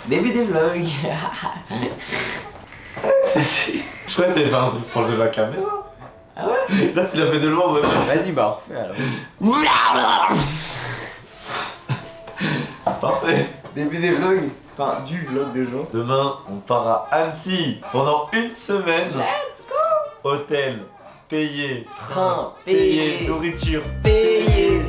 Début des vlogs. Je crois que t'avais fait un truc proche de la caméra. Ah ouais? Là tu l'as fait de loin, ouais. Vas-y, bah on refait alors. Parfait. Début des vlogs. Enfin, du vlog de jour. Demain, on part à Annecy pendant une semaine. Let's go. Hôtel, payé. Train, Payé. payé. Nourriture, Payé.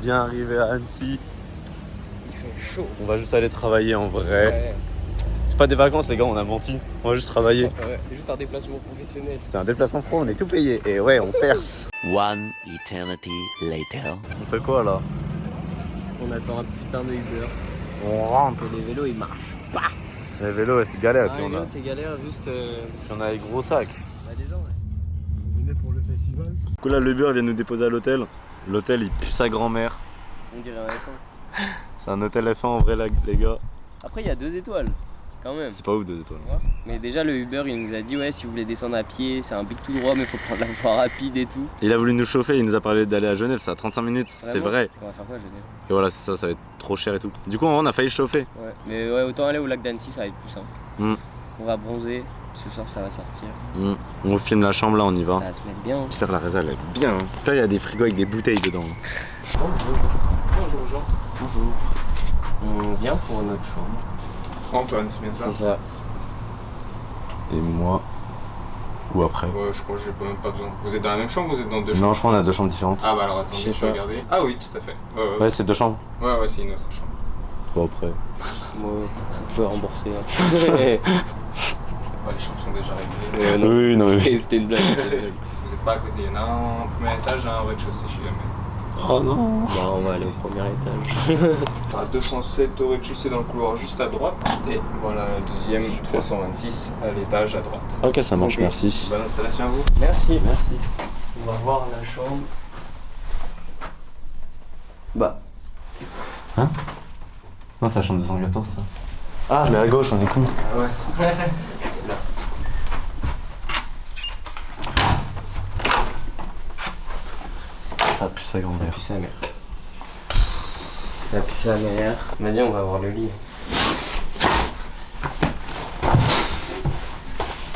Bien arrivé à Annecy. Il fait chaud. On va juste aller travailler en vrai. Ouais. C'est pas des vacances les gars, on a menti. On va juste travailler. Ouais, c'est juste un déplacement professionnel. C'est un déplacement pro, on est tout payé. Et ouais, on perce. One eternity later. On fait quoi là? On attend un putain de Uber. On rentre. Et les vélos ils marchent pas. Les vélos, c'est galère. Ah, Puis les on a, vélos c'est galère juste. puis on a les gros sacs. Bah des gens ouais. Vous venez pour le festival? Du coup là, le Uber vient nous déposer à l'hôtel. L'hôtel, il pue sa grand-mère. On dirait un F1. C'est un hôtel F1 en vrai, les gars. Après il y a 2 étoiles. Quand même. C'est pas ouf 2 étoiles. Mais déjà le Uber il nous a dit ouais si vous voulez descendre à pied c'est un big tout droit mais faut prendre la voie rapide et tout. Il a voulu nous chauffer, il nous a parlé d'aller à Genève, c'est à 35 minutes, c'est Vraiment vrai. On va faire quoi Genève? Et voilà, c'est ça, ça va être trop cher et tout. Du coup, on a failli chauffer. Ouais. Mais ouais autant aller au lac d'Annecy ça va être plus simple. Mm. On va bronzer, ce soir ça va sortir. On filme la chambre là, on y va. Ça va se mettre bien. Hein. J'espère que la résa elle est bien. Là, il y a des frigos avec des bouteilles dedans. Bonjour. Bonjour Jean. Bonjour. On vient pour notre chambre. Antoine, c'est bien ça? C'est ça. Et moi. Ou après. Ouais, je crois que j'ai même pas besoin. Vous êtes dans la même chambre ou vous êtes dans deux Non, chambres? je crois qu'on a 2 chambres différentes. Ah bah alors attendez, Je sais je vais pas. regarder. Ah oui, tout à fait. Ouais, c'est 2 chambres. Ouais, c'est une autre chambre. Bon, après. Moi, vous pouvez rembourser. Hein. Ouais, les chambres sont déjà réglées. Non. Oui, non, oui. C'était une blague. Vous êtes pas à côté, il y en a un au premier étage et un au rez-de-chaussée chez jamais. Oh non. Bon, on va aller au premier étage. À 207 au rez-de-chaussée dans le couloir juste à droite. Et voilà, le deuxième, 326 à l'étage à droite. Ok, ça marche, Ok. merci. Bonne installation à vous. Merci. Merci. On va voir la chambre. Bah. Hein? Non, c'est la chambre 214 ça. Ah, mais à gauche, on est con. Ah ouais. C'est là. Ça pue sa Ça grand-mère. pue sa mère. Ça pue sa mère. Vas-y, on va voir le lit.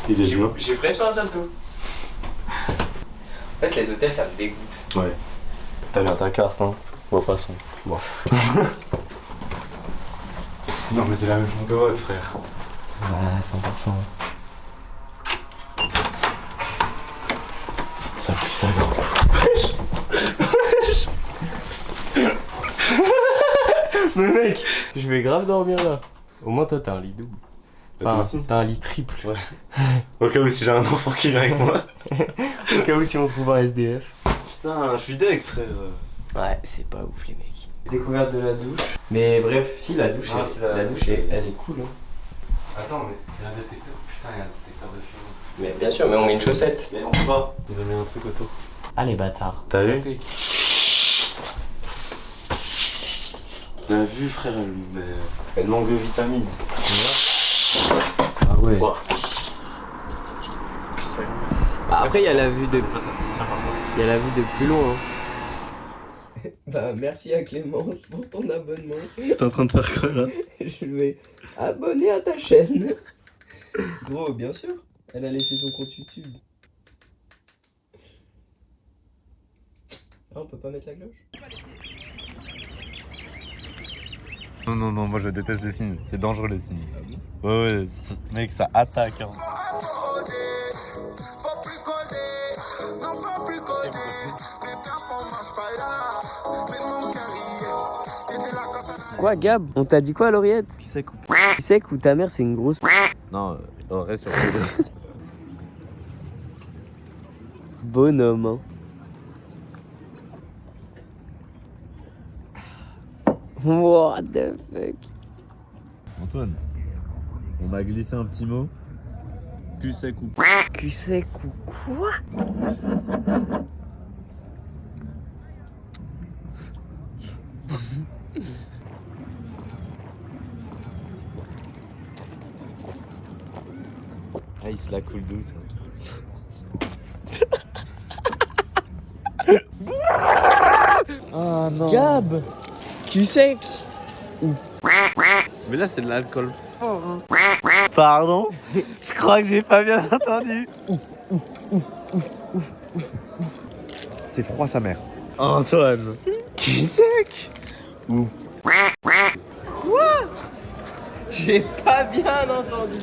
Il est beau. J'ai presque fait un salto. En fait, les hôtels, ça me dégoûte. Ouais. T'as bien ta carte, hein. Bon, façon. Bon. Non, mais c'est la même chose que votre frère. Ah, 100%. Ça pue sa grand-mère. Mais mec, je vais grave dormir là. Au moins, toi, t'as un lit double. Bah, toi aussi. T'as un lit triple. Ouais. Au cas où si j'ai un enfant qui vient avec moi. Au cas où si on trouve un SDF. Putain, je suis deg, frère. Ouais, c'est pas ouf les mecs. Découverte de la douche. Mais bref, si la douche, Ah, elle, c'est la douche elle est cool. Hein. Attends, mais il y a un détecteur. Putain, il y a un détecteur de fumée. Mais bien sûr, mais on met une chaussette. Mais on peut pas. Ils ont mis un truc autour. Ah les bâtards. T'as vu? La vue, frère, elle manque de vitamines. Ah ouais. Wow. Bah, après, il y a la vue de. Tiens, pardon. Il y a la vue de plus loin. Hein. Bah merci à Clémence pour ton abonnement. T'es en train de faire quoi là? Je vais abonner à ta chaîne. Gros, bien sûr. Elle a laissé son compte YouTube. Ah, on peut pas mettre la cloche? Non, non, non, moi je déteste les signes. C'est dangereux les signes. Ah bon? Ouais, mec, ça attaque. Hein. Faut plus causer, non faut plus causer. Tes performances marchent pas là, mais mon carrière. T'étais là quand ça. Quoi, Gab? On t'a dit quoi, Lauriette? Tu sais couper. Tu sais que ta mère c'est une grosse. Non, reste sur Bonhomme, hein. What the fuck? Antoine, on m'a glissé un petit mot. Cul sec ou Cul sec ou quoi? Ah, il se la coule douce. Oh non. Gab, qui sec. Mais là, c'est de l'alcool fort. Hein. Pardon. Je crois que j'ai pas bien entendu. C'est froid, sa mère. Antoine. Qui sec. Ou. Quoi? J'ai pas bien entendu.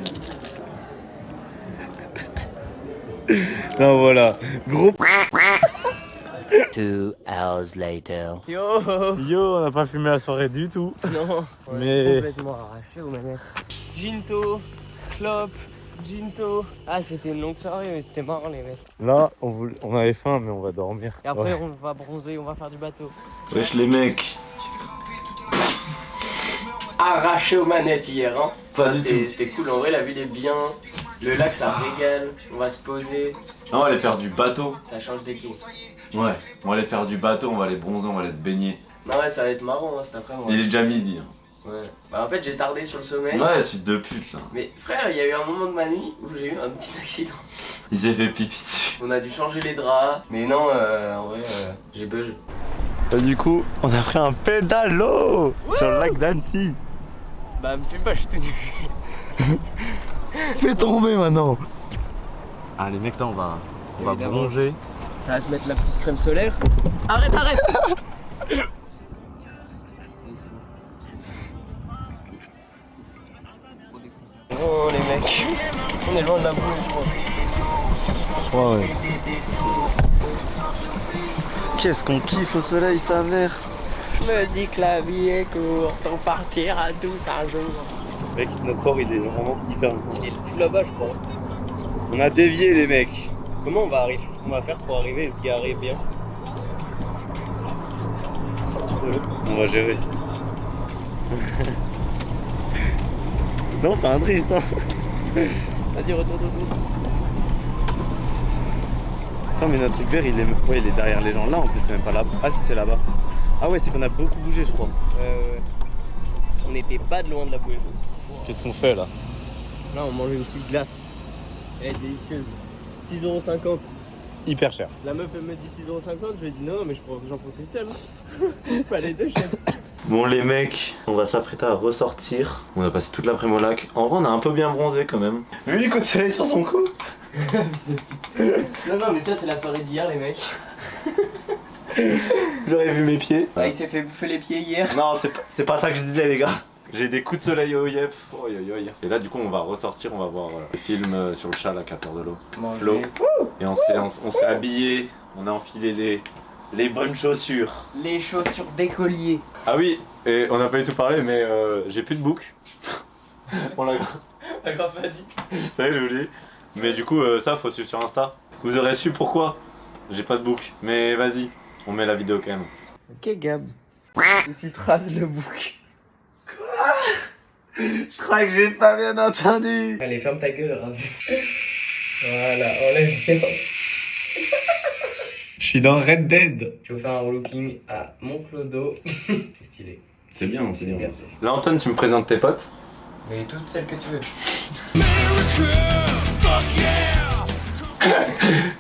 Non, voilà. Gros. 2 hours later. Yo. Yo, on n'a pas fumé la soirée du tout. Non, on Mais- est complètement arraché aux manettes. Ginto, clope, Ginto. Ah, c'était une longue soirée, mais c'était marrant les mecs. Là, on avait faim, mais on va dormir. Et après, on va bronzer, on va faire du bateau. Wesh, les mecs. Arraché aux manettes hier, hein. Pas du tout. C'était cool, en vrai, la ville est bien. Le lac, ça régale. On va se poser. Non, on va aller faire du bateau. Ça change d'équipe. Ouais, on va aller faire du bateau, on va aller bronzer, on va aller se baigner. Non, ouais, ça va être marrant hein, cet après-midi. Il est déjà midi. Hein. Ouais. Bah, en fait, j'ai tardé sur le sommeil. Ouais, ce fils de pute là. Mais frère, il y a eu un moment de ma nuit où j'ai eu un petit accident. Il s'est fait pipi dessus. On a dû changer les draps. Mais non, en vrai, j'ai bug. Et du coup, on a pris un pédalo sur le lac d'Annecy. Bah, me fais pas, je suis tout nu. Fais tomber maintenant. Ah les mecs là, on va Évidemment. plonger. Ça va se mettre la petite crème solaire. Arrête. Oh les mecs, on est loin de la boue, je crois. Ouais. Qu'est-ce qu'on kiffe au soleil, sa mère. Je me dis que la vie est courte, on partira tous un jour. Mec, notre port il est vraiment hyper grand. Il est tout là-bas, je crois. On a dévié les mecs. Comment on va faire pour arriver et se garer bien? Sortir de l'eau. On va gérer. Non, fais un drift hein. Vas-y, retourne. Attends, mais notre truc vert il est derrière les gens là en plus, c'est même pas là-bas. Ah si, c'est là-bas. Ah ouais, c'est qu'on a beaucoup bougé je crois. Ouais. On n'était pas de loin de la bouée. Qu'est-ce qu'on fait là? Là, on mange une petite glace. Elle est délicieuse. 6,50 €. Hyper cher. La meuf, elle me dit 6,50 €. Je lui ai dit non, mais j'en prends une seule. Pas les deux, chef. Bon les mecs, on va s'apprêter à ressortir. On a passé toute l'après-midi au lac. En vrai on a un peu bien bronzé quand même. Vu les coups de soleil sur son cou. Non, mais ça, c'est la soirée d'hier, les mecs. Vous aurez vu mes pieds. Ah, il s'est fait bouffer les pieds hier. Non, c'est pas ça que je disais les gars. J'ai des coups de soleil au yep. Oi. Et là du coup on va ressortir, on va voir le film sur le chat là, qui a peur de l'eau. Flo. Et on s'est habillé, on a enfilé les bonnes chaussures. Les chaussures d'écolier. Ah oui, et on n'a pas du tout parlé mais j'ai plus de bouc. On l'a grave pas dit. Ça y est, j'ai oublié. Mais du coup ça faut suivre sur Insta. Vous aurez su pourquoi j'ai pas de bouc. Mais vas-y, on met la vidéo quand même. Ok, Gab. Et tu traces le bouc. Je crois que j'ai pas bien entendu. Allez, ferme ta gueule, rasé. Voilà, enlève. Je suis dans Red Dead. Je vais vous faire un relooking à mon clodo. C'est stylé. C'est bien, c'est bien. Merci. Là Antoine, tu me présentes tes potes. Mais toutes celles que tu veux.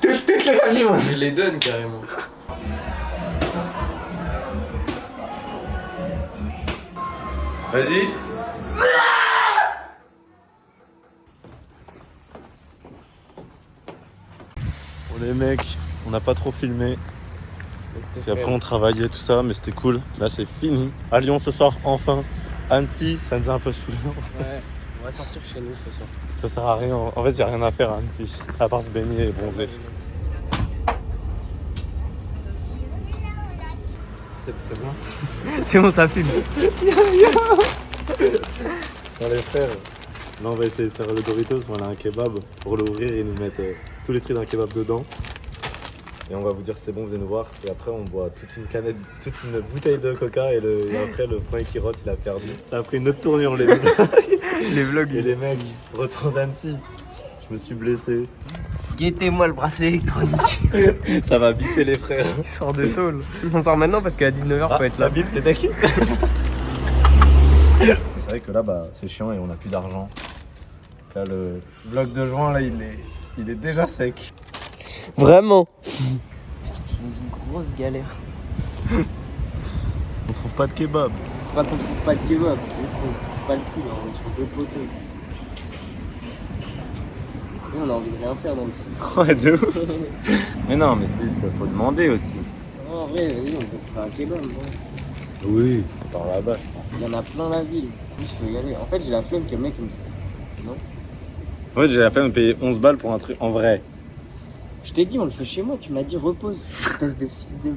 Toutes les familles. Je les donne carrément. Vas-y. Bon les mecs, on n'a pas trop filmé. Parce qu'après on travaillait tout ça, mais c'était cool. Là c'est fini. À Lyon ce soir, enfin. Annecy, ça nous a un peu saoulé. Ouais, on va sortir chez nous ce soir. Ça sert à rien. En fait, y a rien à faire à Annecy, à part se baigner et bronzer. C'est bon. C'est bon, ça filme. Dans les frères. Là, on va essayer de faire le Doritos. On a un kebab pour l'ouvrir et nous mettre tous les trucs d'un kebab dedans. Et on va vous dire si c'est bon, venez nous voir. Et après, on boit toute une bouteille de coca. Et après, le premier qui rote, il a perdu. Ça a pris une autre tournure, les vlogs. Les vlogs. Et les mecs, retour d'Annecy. Je me suis blessé. Guettez-moi le bracelet électronique. Ça va biper les frères. Il sort de tôle. On sort maintenant parce qu'à 19h, faut être ça là. bip les mecs. C'est vrai que là, c'est chiant et on n'a plus d'argent. Là, le vlog de juin, là, il est déjà sec. Vraiment. Putain, j'ai une grosse galère. On trouve pas de kebab. C'est pas qu'on trouve pas de kebab, c'est juste qu'on trouve pas le cul, là, on est sur deux poteaux. Et on a envie de rien faire dans le foot. Ouais, de ouf. Mais non, mais c'est juste, faut demander aussi. Non, en vrai, vas-y, on peut se faire un kebab. Bon. Oui. Par là-bas, je pense. Il y en a plein la ville. En plus, faut y aller. En fait, j'ai la flemme que le mec il me dise non. En fait, j'ai la flemme de payer 11 balles pour un truc en vrai. Je t'ai dit, on le fait chez moi, tu m'as dit repose, espèce de fils de.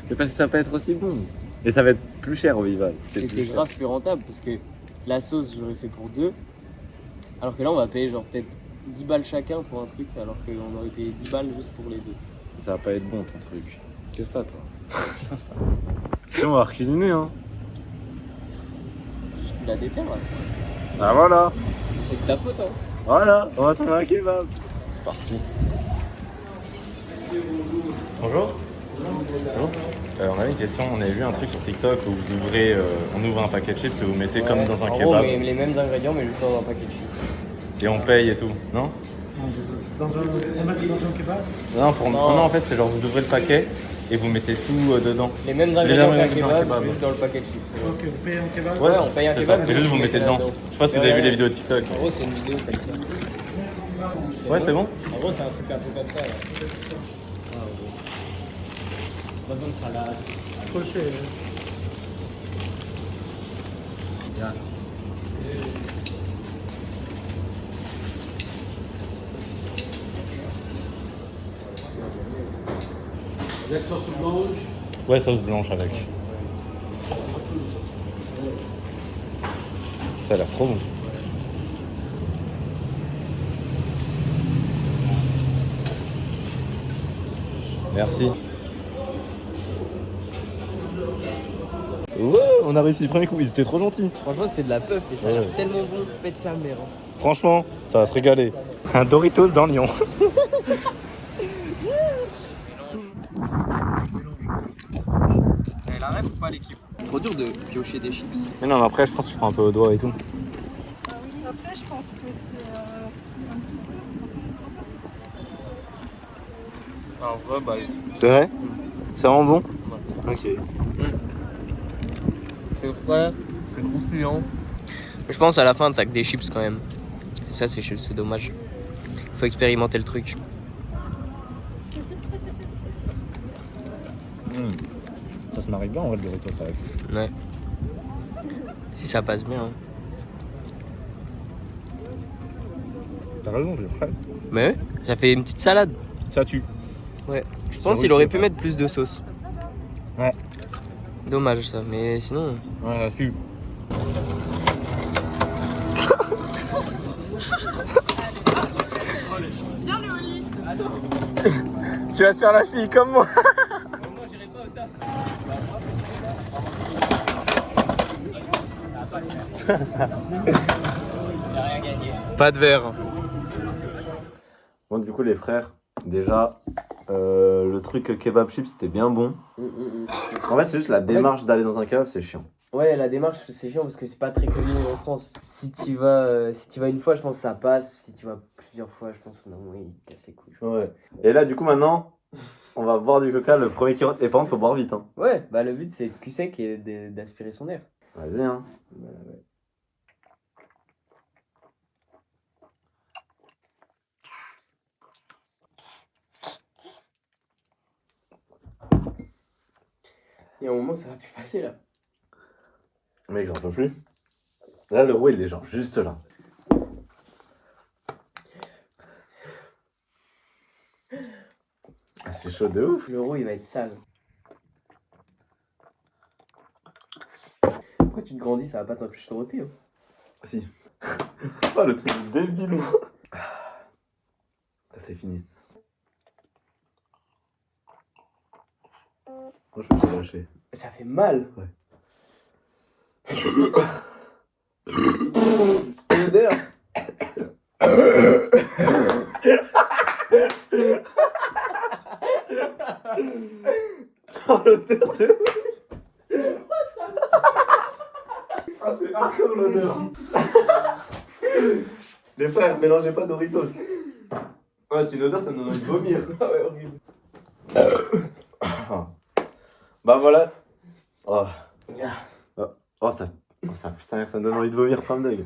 C'est parce que ça peut être aussi bon. Et ça va être plus cher au Vival. C'était grave plus rentable parce que la sauce, j'aurais fait pour 2. Alors que là, on va payer genre peut-être 10 balles chacun pour un truc, alors qu'on aurait payé 10 balles juste pour les 2. Ça va pas être bon ton truc. Qu'est-ce que t'as, toi? On va recuisiner, hein. J'ai plus la déterre là. Ah voilà. C'est de ta faute, hein. Voilà, on va trouver un kebab. C'est parti. Bonjour. Bonjour. On avait une question, on avait vu un truc sur TikTok où vous ouvrez, on ouvre un paquet de chips et vous mettez comme dans un en kebab. gros, mais les mêmes ingrédients, mais juste dans un paquet de chips. Et on paye et tout, non? On met dans un kebab. Non, en fait c'est genre vous ouvrez le paquet et vous mettez tout dedans. Les mêmes ingrédients qu'un kebab, juste dans le paquet de chips. Ok, on paye un kebab. Ouais, on paye un c'est kebab. ça. Et juste vous mettez dedans. Je sais pas si vous avez vu les vidéos TikTok. En gros, c'est une vidéo comme ça. Ouais, c'est bon? En gros, c'est un truc comme ça. Là. Pas comme ça, là. Crochet. Avec sauce blanche. Ouais, sauce blanche avec. Ça a l'air trop bon. Merci. Ouais, on a réussi le premier coup, ils étaient trop gentils. Franchement, c'était de la puff et ça a Ouais. l'air tellement bon. Pète sa mère. Hein. Franchement, ça va se régaler. Un Doritos dans Lyon. Elle a rêve ou pas l'équipe? C'est trop dur de piocher des chips. Mais non, mais après, je pense que je prends un peu au doigt et tout. Ah oui, après, je pense que c'est. En vrai, bah. C'est vrai? C'est vraiment bon? Ok. C'est frais, c'est croustillant. Je pense à la fin, t'as que des chips quand même. Ça, c'est dommage. Faut expérimenter le truc. Ça se marie bien en vrai, le Doritos avec. Ouais. Si ça passe bien. Hein. T'as raison, j'ai frais. Mais ouais, ça fait une petite salade. Ça tue. Ouais. Je pense qu'il aurait pu mettre plus de sauce. Ouais. Dommage ça, mais sinon. Ouais, ça tue. Viens le lit. Tu vas te faire la cheville comme moi. Moi j'irai pas au taf. J'ai rien gagné. Pas de verre. Bon, du coup, les frères, déjà, le truc kebab chips, c'était bien bon. En fait, c'est juste la démarche d'aller dans un kebab, c'est chiant. Ouais, la démarche c'est chiant parce que c'est pas très connu en France. Si tu vas une fois, je pense que ça passe. Si tu vas plusieurs fois, je pense que non, il casse les couilles. Ouais. Et là, du coup, maintenant, on va boire du coca, le premier qui rentre. Et par contre, faut boire vite, hein. Ouais, bah le but c'est de cul sec et d'aspirer son air. Vas-y, hein. Bah, ouais. Il y a un moment où ça va plus passer là. Mec, j'en peux plus. Là, l'euro, il est genre juste là. Ah, c'est chaud de ouf. L'euro il va être sale. Pourquoi tu te grandis, ça va pas t'empêcher de roter hein. Si. Oh, le truc débile. C'est fini. Moi, je peux te lâcher. Ça fait mal. Ouais. C'est l'odeur. Oh, l'odeur de... Ah, c'est hardcore l'odeur. Les frères, mélangez pas Doritos. Ouais, c'est une odeur, ça me donne envie de vomir. Ah ouais, horrible. Bah voilà. Oh, ça putain, ça me donne envie de vomir plein d'œil.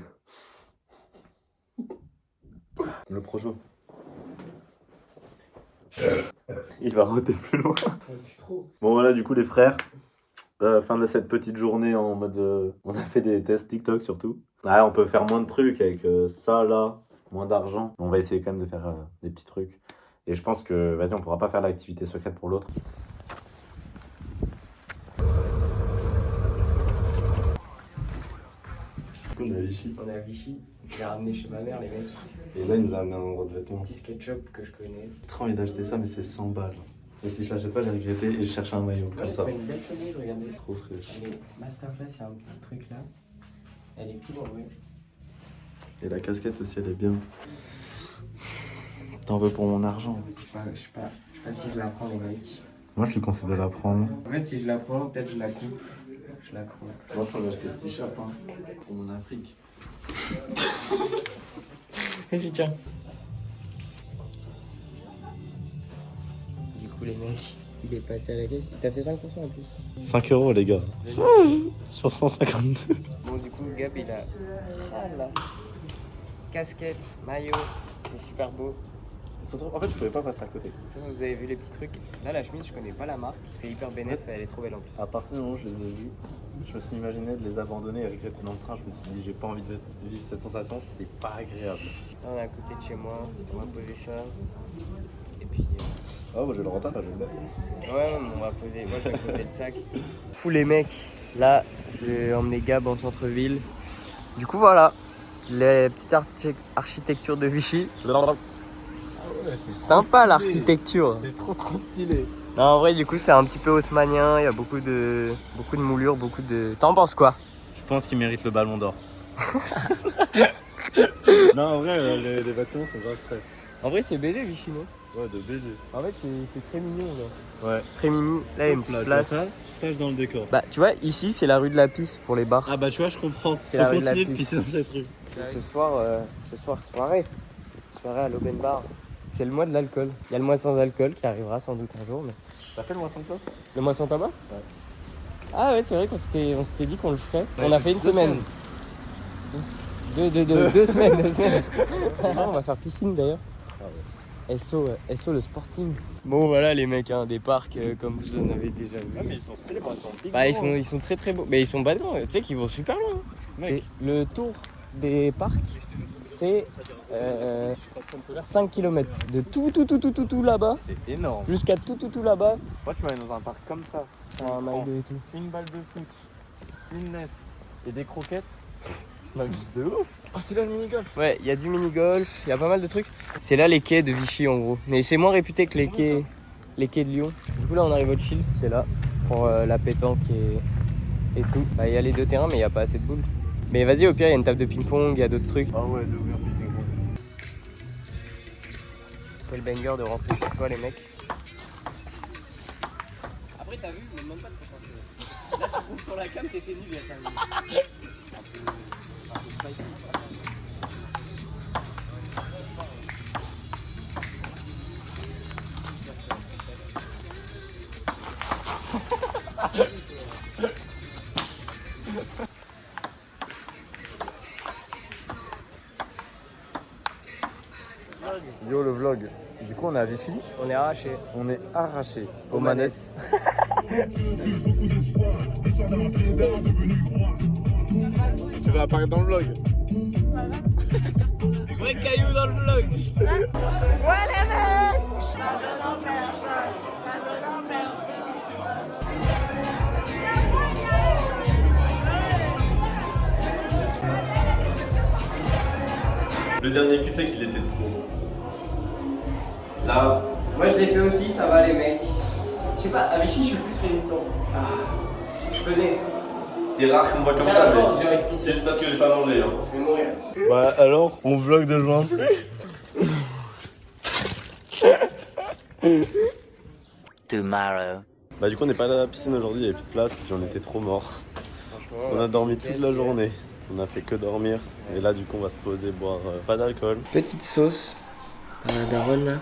Le projo. Il va roter plus loin. Bon voilà, du coup les frères, fin de cette petite journée en mode... on a fait des tests TikTok surtout. Ouais, on peut faire moins de trucs avec ça là, moins d'argent. On va essayer quand même de faire des petits trucs. Et je pense que, vas-y, on pourra pas faire l'activité secrète pour l'autre. On est à Vichy. On est à Vichy. J'ai ramené chez ma mère les mecs. Et là, il nous a amené un endroit de vêtements. Petit SketchUp que je connais. J'ai trop envie d'acheter ça, mais c'est 100 balles. Et si je l'achète pas, j'ai regretté et je cherche un maillot comme ça. C'est une belle chemise, regardez. Trop fraîche. Elle est masterclass, il y a un petit truc là. Elle est cool en vrai. Et la casquette aussi, elle est bien. T'en veux pour mon argent? Je sais pas si je la prends les mecs. Moi, je te conseille de la prendre. En fait, si je la prends, peut-être je la coupe. Je la croque. Moi, je peux acheter ce t-shirt pour mon Afrique. Vas-y, tiens. Du coup, les mecs, il est passé à la caisse. Il t'a fait 5% en plus. 5 €, les gars. Sur 152. Bon, du coup, Gab, il a. Ah là. Casquette, maillot, c'est super beau. En fait, je pouvais pas passer à côté. De toute façon, vous avez vu les petits trucs. Là, la chemise, je connais pas la marque. C'est hyper bénéf, elle est trop belle en plus. À partir du moment où je les ai vus, je me suis imaginé de les abandonner et regretter dans le train. Je me suis dit, j'ai pas envie de vivre cette sensation, c'est pas agréable. Là, on est à côté de chez moi, on va poser ça. Et puis. Ah, moi, je vais le rentrer, là, je vais le mettre. Ouais, on va poser. Moi, je vais poser le sac. Fou les mecs, là, j'ai emmené Gab en centre-ville. Du coup, voilà, les petites architectures de Vichy. Sympa l'architecture. C'est trop pilé. Non, en vrai, du coup, c'est un petit peu haussmannien. Il y a beaucoup de moulures, beaucoup de. T'en penses quoi? Je pense qu'il mérite le ballon d'or. Non, en vrai, les bâtiments sont grave prêts. En vrai, c'est BG Vichy, non? Ouais, de baiser. En fait, c'est très mignon, là. Ouais. Très mimi. Là, il y a une petite place. Page dans le décor. Bah, tu vois, ici, c'est la rue de la Pisse pour les bars. Ah bah tu vois, je comprends. C'est Faut la rue de la continuer de Pisse. pisser dans cette rue. Ce soir, soirée. Soirée à l'Open Bar. C'est le mois de l'alcool. Il y a le mois sans alcool qui arrivera sans doute un jour. Mais... T'as fait le mois sans toi? Le mois sans tabac? Ouais. Ah ouais, c'est vrai qu'on s'était dit qu'on le ferait. Ouais, on a fait une 2 semaine. semaines. Deux semaines, 2 semaines. On va faire piscine d'ailleurs. SO le sporting. Bon voilà les mecs, hein, des parcs comme vous en avez déjà vu. Ah mais ils sont stylés, par exemple. Bah, ils sont très très beaux. Mais ils sont badants, tu sais qu'ils vont super loin. Hein. Mec. C'est le tour des parcs, c'est 5 km. De tout là-bas C'est énorme. jusqu'à tout là-bas. Moi tu vas aller dans un parc comme ça. Un McDo et tout. Une balle de foot, une laisse et des croquettes. Je m'amuse de ouf. Oh c'est là le mini-golf. Ouais, il y a du mini-golf, il y a pas mal de trucs. C'est là les quais de Vichy en gros. Mais c'est moins réputé que les quais de Lyon. Du coup là on arrive au chill, c'est là, pour la pétanque et tout. Bah, il y a les 2 terrains mais il n'y a pas assez de boules. Mais vas-y, au pire il y a une table de ping-pong, il y a d'autres trucs. Ah ouais, de ouf, C'est le banger de rentrer chez soi les mecs. Après t'as vu, il me demande pas de te concentrer. Là tu comptes sur la cam, t'étais nul il y a 5 minutes. Un peu spicy. Yo le vlog. Du coup on est à Vichy, On est arraché. on est arraché aux manettes. Tu vas apparaître dans le vlog. Vrai caillou dans le vlog. Le dernier cul sec il était trop bon. Là, Moi je l'ai fait aussi, ça va les mecs. Je sais pas, à Vichy je suis plus résistant. Je connais. c'est rare qu'on voit comme Tiens ça, la porte, mais j'ai c'est juste parce que j'ai pas mangé. Hein. Je vais mourir. Bah alors, on vlog de juin. Tomorrow. Bah du coup on n'est pas à la piscine aujourd'hui, il n'y avait plus de place, puis on était trop morts. Franchement, On a dormi toute la journée. On a fait que dormir. Et là, du coup, on va se poser, boire pas d'alcool. Petite sauce. La daronne là.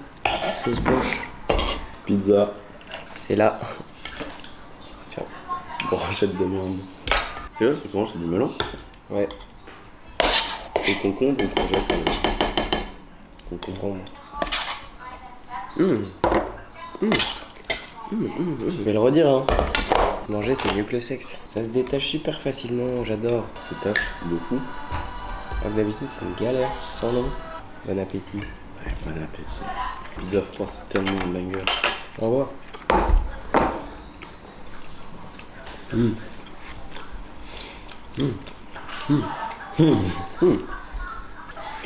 Sauce blanche. Pizza. C'est là. Brochette de viande. C'est vrai, comment c'est du melon? Ouais. Et concombre ou courgette? Concombre. Je vais le redire, hein. Manger, c'est mieux que le sexe. Ça se détache super facilement, j'adore. Détache de fou. Comme d'habitude, c'est une galère, sans nom. Bon appétit. Ouais, bon appétit. Pizza froid, c'est tellement un banger. Au revoir.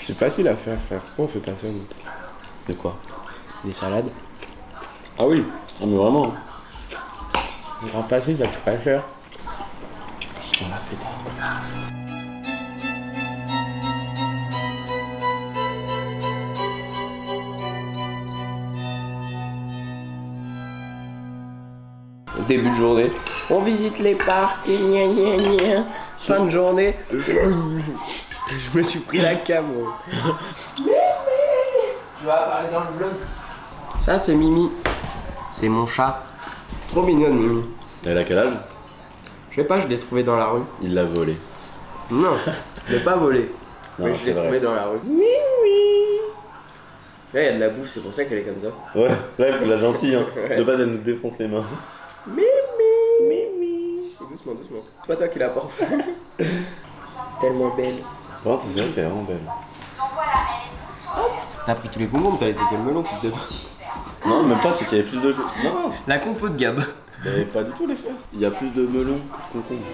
C'est facile à faire, frère. Pourquoi on fait pas ça, nous? C'est quoi? Des salades. Ah oui, on met vraiment. Grave facile, ça coûte pas cher. On l'a fait tard. Début de journée. On visite les parcs, gna gna gna. Fin de journée. Je me suis pris la cam. Tu vas parler dans le vlog. Ça, c'est Mimi. C'est mon chat. Trop mignonne, Mimi. Elle a quel âge? Je sais pas, je l'ai trouvé dans la rue. Il l'a volé. Non, je l'ai pas volé. Non, Mais je c'est l'ai vrai. trouvé dans la rue. Oui, oui. Là, il y a de la bouffe, c'est pour ça qu'elle est comme ça. Ouais, là, il faut de la gentille. Hein. Ouais. De base, elle nous défonce les mains. Mimi. Mimi. Doucement, doucement. C'est pas toi qui la porte. Tellement belle. Bon, c'est vrai qu'elle est vraiment belle. T'as pris tous les concombres, t'as laissé que le melon, fils de... Non, même pas, c'est qu'il y avait plus de. Non, La compo de Gab. mais pas du tout, les frères. Il y a plus de melons que de concombres.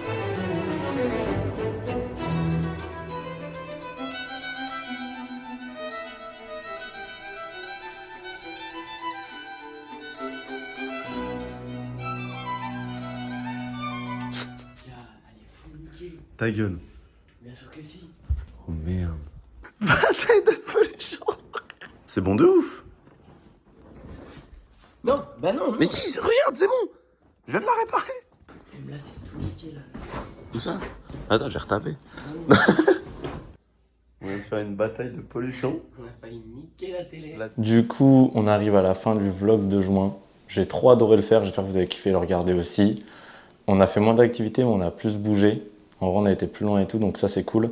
Ta gueule. Bien sûr que si. Oh merde. Bataille de pollution. C'est bon de ouf. Non, bah non, non. Mais si, regarde, c'est bon. Je viens de la réparer. Même là, c'est tout niqué, là. Où ça? Attends, j'ai retapé. On vient de faire une bataille de pollution. On a failli niquer la télé. Du coup, on arrive à la fin du vlog de juin. J'ai trop adoré le faire, j'espère que vous avez kiffé le regarder aussi. On a fait moins d'activités, mais on a plus bougé. En vrai, on a été plus loin et tout, donc ça c'est cool.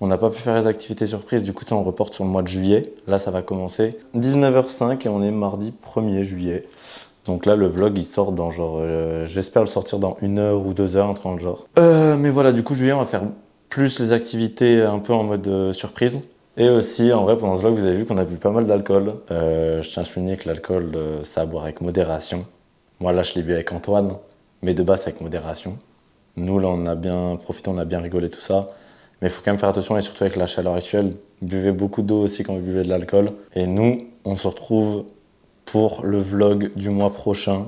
On n'a pas pu faire les activités surprises, du coup ça on reporte sur le mois de juillet. Là ça va commencer 19h05 et on est mardi 1er juillet. Donc là le vlog il sort dans genre, j'espère le sortir dans 1 heure ou 2 heures, un truc dans le genre. Mais voilà, du coup juillet on va faire plus les activités un peu en mode surprise. Et aussi, en vrai, pendant ce vlog, vous avez vu qu'on a bu pas mal d'alcool. Je tiens à souligner que l'alcool, ça à boire avec modération. Moi, là, je l'ai bu avec Antoine, mais de base, avec modération. Nous, là, on a bien profité, on a bien rigolé, tout ça. Mais il faut quand même faire attention, et surtout avec la chaleur actuelle. Buvez beaucoup d'eau aussi quand vous buvez de l'alcool. Et nous, on se retrouve pour le vlog du mois prochain.